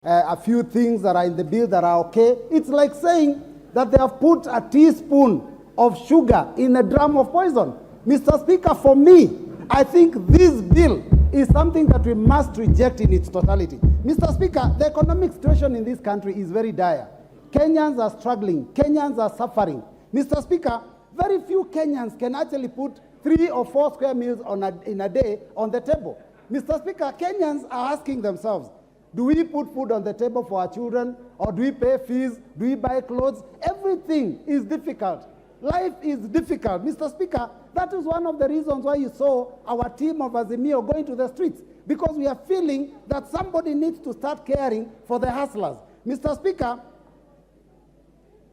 a few things that are in the bill that are okay. It's like saying that they have put a teaspoon of sugar in a drum of poison. Mr. Speaker, for me, I think this bill is something that we must reject in its totality. Mr. Speaker, the economic situation in this country is very dire. Kenyans are struggling. Kenyans are suffering. Mr. Speaker, very few Kenyans can actually put 3 or 4 square meals in a day on the table. Mr. Speaker, Kenyans are asking themselves, do we put food on the table for our children, or do we pay fees? Do we buy clothes? Everything is difficult. Life is difficult. Mr. Speaker, that is one of the reasons why you saw our team of Azimio going to the streets, because we are feeling that somebody needs to start caring for the hustlers. Mr. Speaker,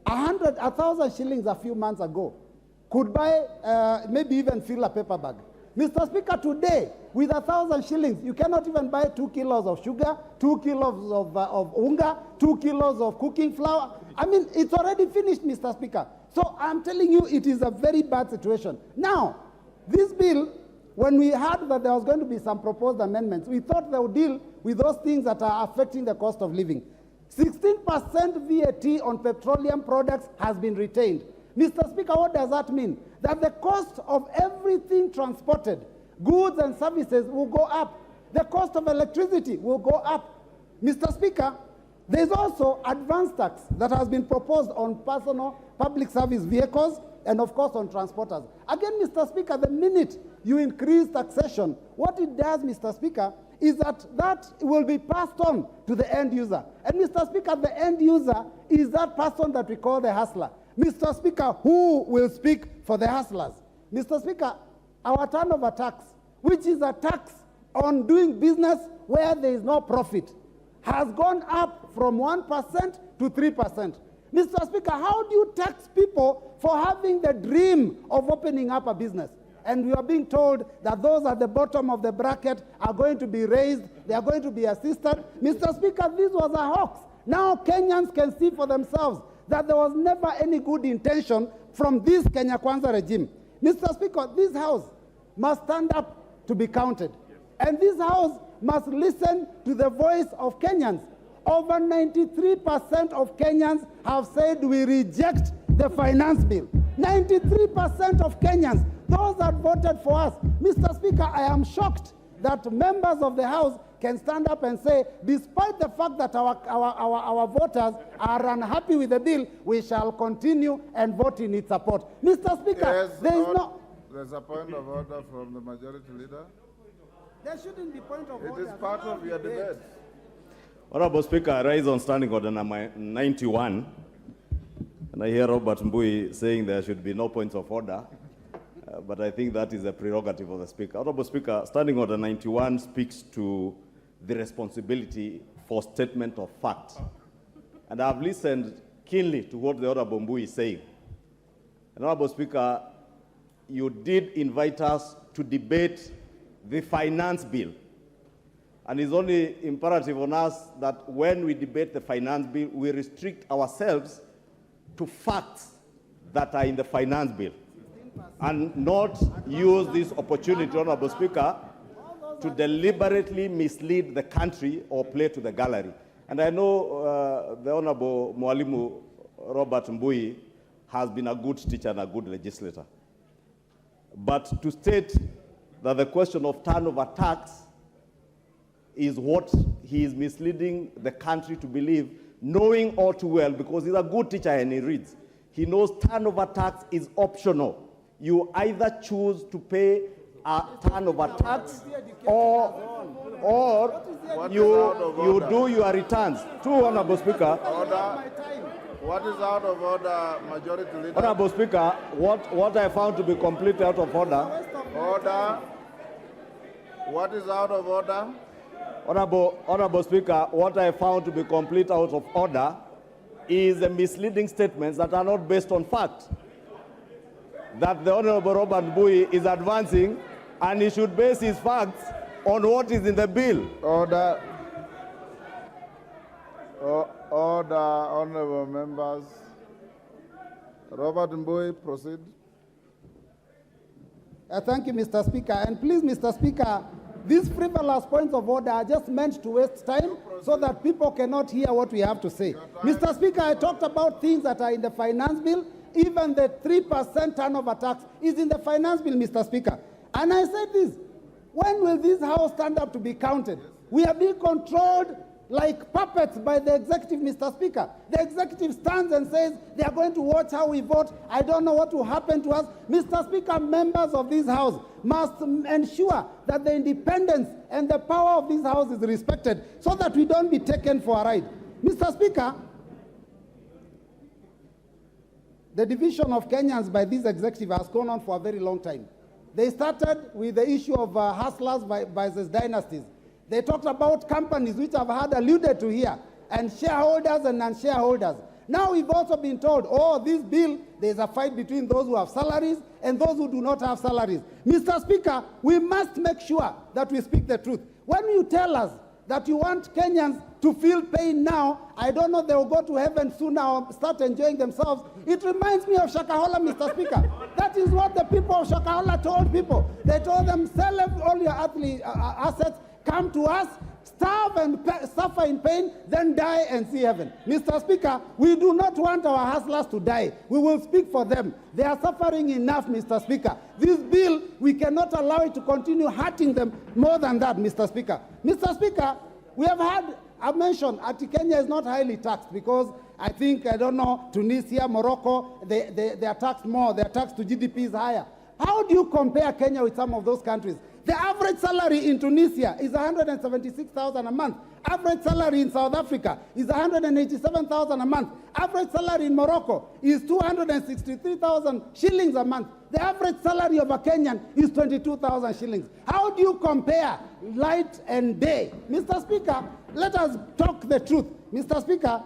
1,000 shillings a few months ago could buy, maybe even fill a paper bag. Mr. Speaker, today, with 1,000 shillings, you cannot even buy 2 kilos of sugar, 2 kilos of unga, 2 kilos of cooking flour. I mean, it's already finished, Mr. Speaker. So I'm telling you, it is a very bad situation. Now, this bill, when we heard that there was going to be some proposed amendments, we thought they would deal with those things that are affecting the cost of living. 16% VAT on petroleum products has been retained. Mr. Speaker, what does that mean? That the cost of everything transported, goods and services, will go up. The cost of electricity will go up. Mr. Speaker, there is also advance tax that has been proposed on personal public service vehicles and, of course, on transporters. Again, Mr. Speaker, the minute you increase taxation, what it does, Mr. Speaker, is that will be passed on to the end user. And, Mr. Speaker, the end user is that person that we call the hustler. Mr. Speaker, who will speak for the hustlers? Mr. Speaker, our turnover tax, which is a tax on doing business where there is no profit, has gone up from 1% to 3%. Mr. Speaker, how do you tax people for having the dream of opening up a business? And we are being told that those at the bottom of the bracket are going to be raised, they are going to be assisted. Mr. Speaker, this was a hoax. Now Kenyans can see for themselves that there was never any good intention from this Kenya Kwanza regime. Mr. Speaker, this House must stand up to be counted. And this House must listen to the voice of Kenyans. Over 93% of Kenyans have said we reject the finance bill. 93% of Kenyans, those that voted for us. Mr. Speaker, I am shocked that members of the House can stand up and say, despite the fact that our voters are unhappy with the bill, we shall continue and vote in its support. Mr. Speaker, yes, there's a point of order from the majority leader. There shouldn't be point of order. It is part of your debate. Honorable Speaker, I rise on standing order number 91. And I hear Robert Mbui saying there should be no points of order. But I think that is a prerogative of the Speaker. Honorable Speaker, standing order 91 speaks to the responsibility for statement of fact. And I have listened keenly to what the Honorable Mbui is saying. And Honorable Speaker, you did invite us to debate the finance bill. And it's only imperative on us that when we debate the finance bill, we restrict ourselves to facts that are in the finance bill, and not use this opportunity, Honorable Speaker, to deliberately mislead the country or play to the gallery. And I know the Honorable Mwalimu Robert Mbui has been a good teacher and a good legislator. But to state that the question of turnover tax is what he is misleading the country to believe, knowing all too well, because he's a good teacher and he reads. He knows turnover tax is optional. You either choose to pay a turnover tax or you do your returns. True, Honorable Speaker. Order. What is out of order, Majority Leader? Honorable Speaker, what I found to be completely out of order. Order. What is out of order? Honorable Speaker, what I found to be complete out of order is the misleading statements that are not based on fact, that the Honorable Robert Mbui is advancing, and he should base his facts on what is in the bill. Order. Order, honorable members. Robert Mbui, proceed. Thank you, Mr. Speaker. And please, Mr. Speaker, These frivolous points of order are just meant to waste time so that people cannot hear what we have to say. Mr. Speaker, I talked about things that are in the finance bill. Even the 3% turnover tax is in the finance bill, Mr. Speaker. And I said this, when will this House stand up to be counted? We are being controlled like puppets by the executive, Mr. Speaker. The executive stands and says they are going to watch how we vote. I don't know what will happen to us. Mr. Speaker, members of this House must ensure that the independence and the power of this House is respected so that we don't be taken for a ride. Mr. Speaker, the division of Kenyans by this executive has gone on for a very long time. They started with the issue of hustlers versus dynasties. They talked about companies which I've had alluded to here, and shareholders and non-shareholders. Now we've also been told, oh, this bill, there's a fight between those who have salaries and those who do not have salaries. Mr. Speaker, we must make sure that we speak the truth. When you tell us that you want Kenyans to feel pain now, I don't know, they will go to heaven soon now and start enjoying themselves. It reminds me of Shakahola, Mr. Speaker. That is what the people of Shakahola told people. They told them, sell all your assets, come to us, starve and suffer in pain, then die and see heaven. Mr. Speaker, we do not want our hustlers to die. We will speak for them. They are suffering enough, Mr. Speaker. This bill, we cannot allow it to continue hurting them more than that, Mr. Speaker. Mr. Speaker, we have had a mention that Kenya is not highly taxed because I think, I don't know, Tunisia, Morocco, they are taxed more. Their tax to GDP is higher. How do you compare Kenya with some of those countries? The average salary in Tunisia is 176,000 a month. Average salary in South Africa is 187,000 a month. Average salary in Morocco is 263,000 shillings a month. The average salary of a Kenyan is 22,000 shillings. How do you compare light and day? Mr. Speaker, let us talk the truth. Mr. Speaker,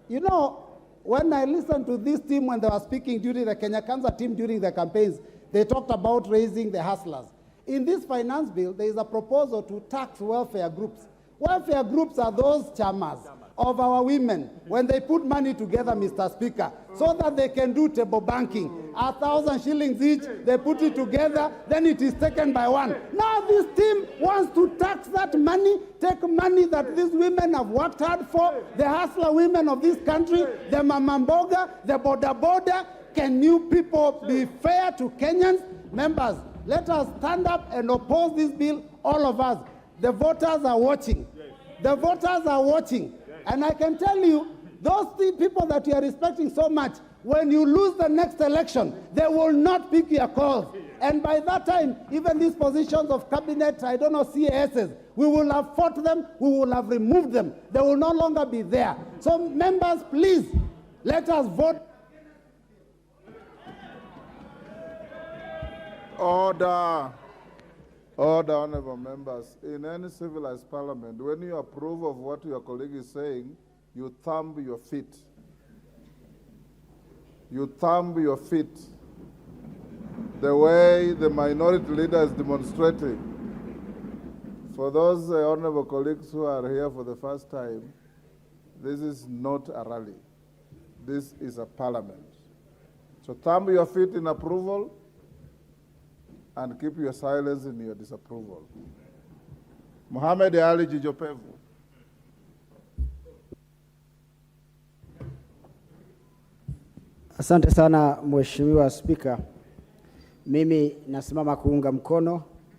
you know, when I listened to this team when they were speaking during the Kenya Kwanza team during the campaigns, they talked about raising the hustlers. In this finance bill, there is a proposal to tax welfare groups. Welfare groups are those chamas of our women when they put money together, Mr. Speaker, so that they can do table banking. 1,000 shillings each, they put it together, then it is taken by one. Now this team wants to tax that money, take money that these women have worked hard for, the hustler women of this country, the mamamboga, the boda. Can you people be fair to Kenyans? Members, let us stand up and oppose this bill, all of us. The voters are watching. The voters are watching. And I can tell you, those people that you are respecting so much, when you lose the next election, they will not pick your calls. And by that time, even these positions of cabinet, I don't know, CASs, we will have fought them, we will have removed them. They will no longer be there. So members, please, let us vote. Order. Order, honorable members. In any civilized parliament, when you approve of what your colleague is saying, you thumb your feet. You thumb your feet. The way the minority leader is demonstrating. For those honorable colleagues who are here for the first time, this is not a rally. This is a parliament. So thumb your feet in approval and keep your silence in your disapproval. Mohamed Ali Jijopevu. Asante sana Mheshimiwa Spika. Mimi nasimama kuunga mkono